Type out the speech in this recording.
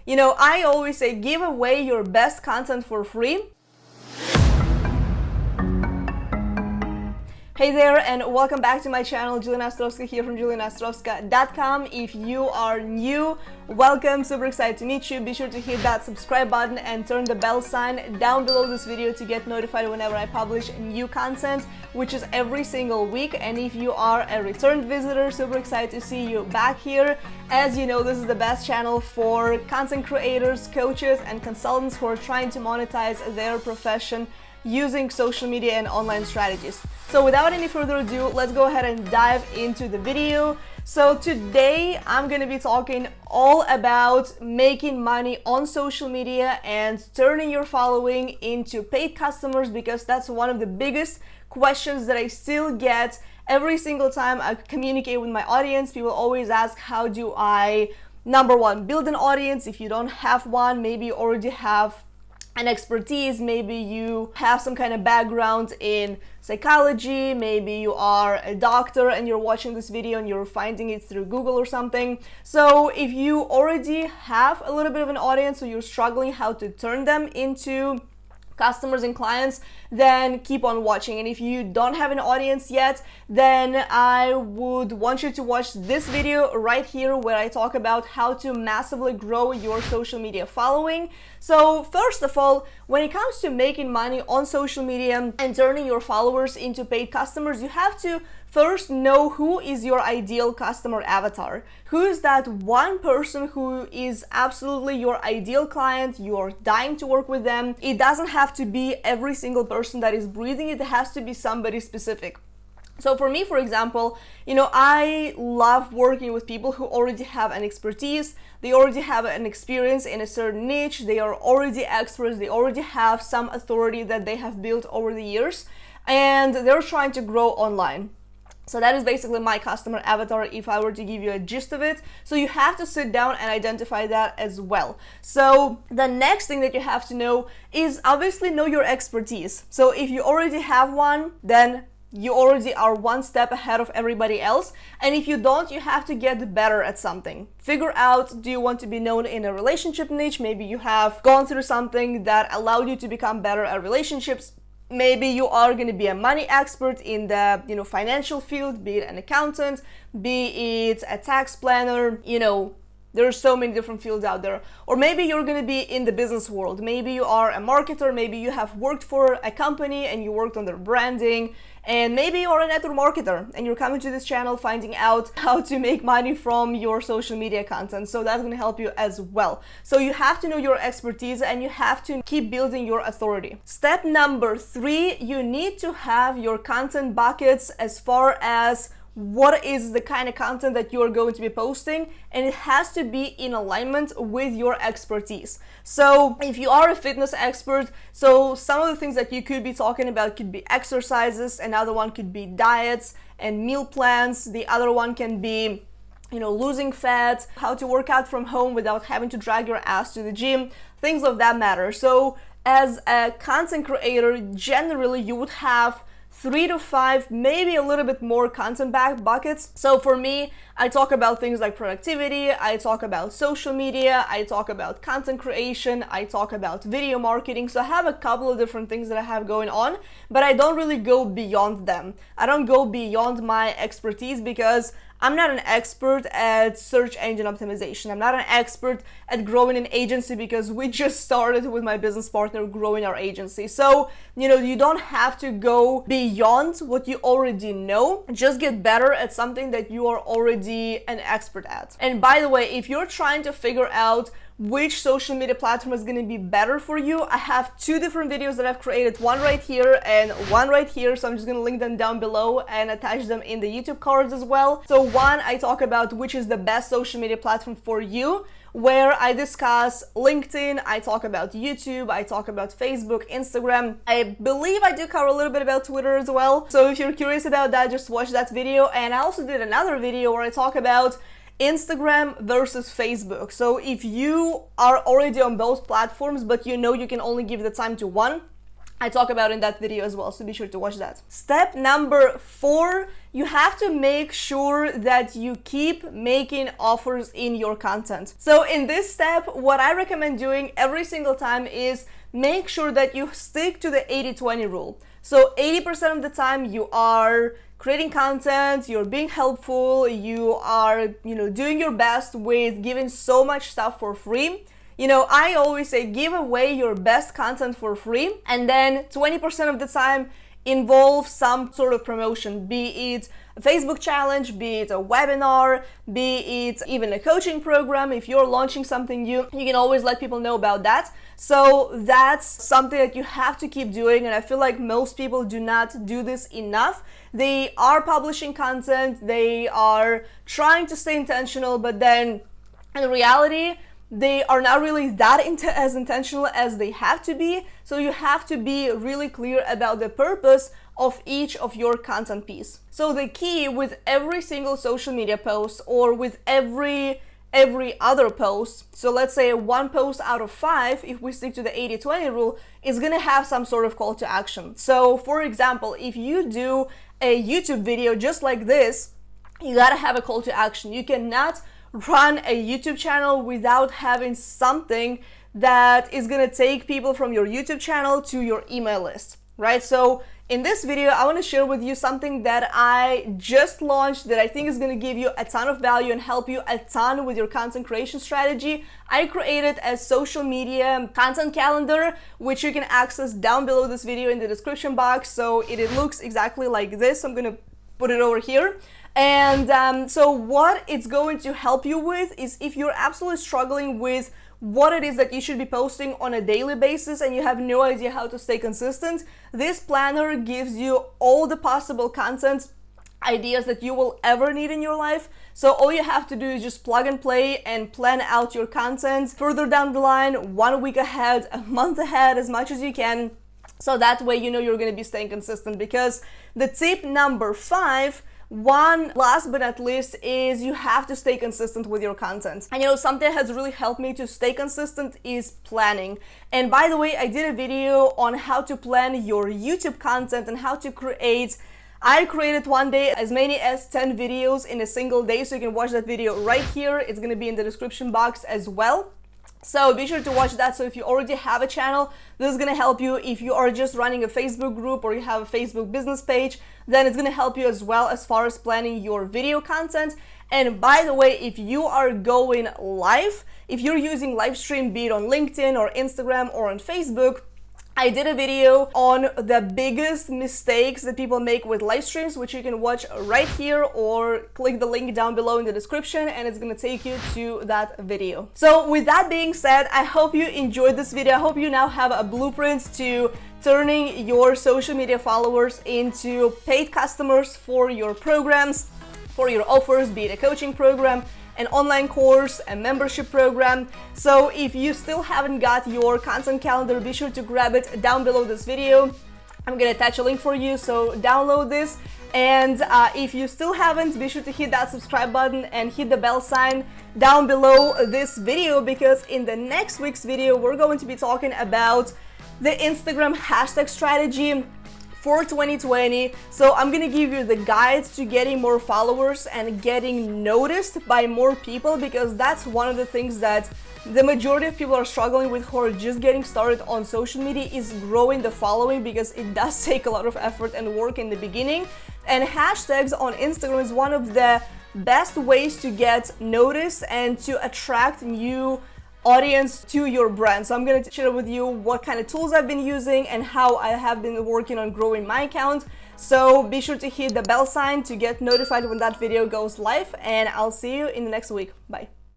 You know, I always say give away your best content for free. Hey there, and welcome back to my channel. Jelena Ostrovska here from JelenaOstrovska.com. If you are new, welcome, super excited to meet you. Be sure to hit that subscribe button and turn the bell sign down below this video to get notified whenever I publish new content, which is every single week. And if you are a returned visitor, super excited to see you back here. As you know, this is the best channel for content creators, coaches, and consultants who are trying to monetize their profession using social media and online strategies. So without any further ado, let's go ahead and dive into the video. So today I'm going to be talking all about making money on social media and turning your following into paid customers, because that's one of the biggest questions that I still get every single time I communicate with my audience. People always ask, how do I, number one, build an audience? If you don't have one, maybe you already have an expertise, maybe you have some kind of background in psychology, maybe you are a doctor and you're watching this video and you're finding it through Google or something. So if you already have a little bit of an audience, so you're struggling how to turn them into customers and clients, then keep on watching. And if you don't have an audience yet, then I would want you to watch this video right here where I talk about how to massively grow your social media following. So first of all, when it comes to making money on social media and turning your followers into paid customers, you have to first know who is your ideal customer avatar. Who is that one person who is absolutely your ideal client? You're dying to work with them. It doesn't have to be every single person that is breathing. It has to be somebody specific. So for me, for example, you know, I love working with people who already have an expertise. They already have an experience in a certain niche. They are already experts. They already have some authority that they have built over the years, and they're trying to grow online. So that is basically my customer avatar if I were to give you a gist of it. So you have to sit down and identify that as well. So the next thing that you have to know is obviously know your expertise. So if you already have one, then you already are one step ahead of everybody else. And if you don't, you have to get better at something. Figure out, do you want to be known in a relationship niche? Maybe you have gone through something that allowed you to become better at relationships. Maybe you are going to be a money expert in the, you know, financial field, be it an accountant, be it a tax planner, you know, there are so many different fields out there. Or maybe you're going to be in the business world. Maybe you are a marketer. Maybe you have worked for a company and you worked on their branding. And maybe you are a network marketer and you're coming to this channel finding out how to make money from your social media content. So that's going to help you as well. So you have to know your expertise and you have to keep building your authority. Step number 3, you need to have your content buckets as far as what is the kind of content that you are going to be posting, and it has to be in alignment with your expertise. So if you are a fitness expert, so some of the things that you could be talking about could be exercises, another one could be diets and meal plans, the other one can be, you know, losing fat, how to work out from home without having to drag your ass to the gym, things of that matter. So as a content creator, generally you would have 3 to 5, maybe a little bit more content buckets. So for me, I talk about things like productivity, I talk about social media, I talk about content creation, I talk about video marketing. So I have a couple of different things that I have going on, but I don't really go beyond them. I don't go beyond my expertise because I'm not an expert at search engine optimization. I'm not an expert at growing an agency because we just started with my business partner growing our agency. So, you know, you don't have to go beyond what you already know. Just get better at something that you are already an expert at. And by the way, if you're trying to figure out which social media platform is going to be better for you, I have 2 different videos that I've created, one right here and one right here. So I'm just going to link them down below and attach them in the YouTube cards as well. So one, I talk about which is the best social media platform for you, where I discuss LinkedIn, I talk about YouTube, I talk about Facebook, Instagram. I believe I do cover a little bit about Twitter as well. So if you're curious about that, just watch that video. And I also did another video where I talk about Instagram versus Facebook. So if you are already on both platforms, but you know you can only give the time to one, I talk about in that video as well, so be sure to watch that. Step number 4, you have to make sure that you keep making offers in your content. So in this step, what I recommend doing every single time is make sure that you stick to the 80-20 rule. So 80% of the time you are creating content, you're being helpful, you are, doing your best with giving so much stuff for free. I always say give away your best content for free, and then 20% of the time involve some sort of promotion, be it a Facebook challenge, be it a webinar, be it even a coaching program. If you're launching something new, you can always let people know about that. So that's something that you have to keep doing, and I feel like most people do not do this enough. They are publishing content, they are trying to stay intentional, but then in reality, they are not really that as intentional as they have to be. So you have to be really clear about the purpose of each of your content piece. So the key with every single social media post, or with every other post, so let's say 1 post out of 5, if we stick to the 80-20 rule, is gonna have some sort of call to action. So for example, if you do a YouTube video just like this, you gotta have a call to action. You cannot run a YouTube channel without having something that is gonna take people from your YouTube channel to your email list, right? So in this video, I want to share with you something that I just launched that I think is going to give you a ton of value and help you a ton with your content creation strategy. I created a social media content calendar, which you can access down below this video in the description box. So it looks exactly like this. I'm going to put it over here. And so what it's going to help you with is, if you're absolutely struggling with what it is that you should be posting on a daily basis and you have no idea how to stay consistent, this planner gives you all the possible content ideas that you will ever need in your life. So all you have to do is just plug and play and plan out your content further down the line, 1 week ahead, a month ahead, as much as you can. So that way you know you're going to be staying consistent. Because the tip number 5, last but not least, is you have to stay consistent with your content. And something that has really helped me to stay consistent is planning. And by the way, I did a video on how to plan your YouTube content and how to create. I created one day as many as 10 videos in a single day, so you can watch that video right here. It's going to be in the description box as well. So be sure to watch that. So if you already have a channel, this is going to help you. If you are just running a Facebook group or you have a Facebook business page, then it's going to help you as well as far as planning your video content. And by the way, if you are going live, if you're using live stream, be it on LinkedIn or Instagram or on Facebook, I did a video on the biggest mistakes that people make with live streams, which you can watch right here, or click the link down below in the description and it's going to take you to that video. So with that being said, I hope you enjoyed this video. I hope you now have a blueprint to turning your social media followers into paid customers for your programs, for your offers, be it a coaching program, an online course, a membership program. So if you still haven't got your content calendar, be sure to grab it down below this video. I'm gonna attach a link for you, so download this. And if you still haven't, be sure to hit that subscribe button and hit the bell sign down below this video, because in the next week's video, we're going to be talking about the Instagram hashtag strategy for 2020. So I'm gonna give you the guide to getting more followers and getting noticed by more people, because that's one of the things that the majority of people are struggling with who are just getting started on social media, is growing the following, because it does take a lot of effort and work in the beginning. And hashtags on Instagram is one of the best ways to get noticed and to attract new audience to your brand. So I'm going to share with you what kind of tools I've been using and how I have been working on growing my account. So be sure to hit the bell sign to get notified when that video goes live, and I'll see you in the next week. Bye.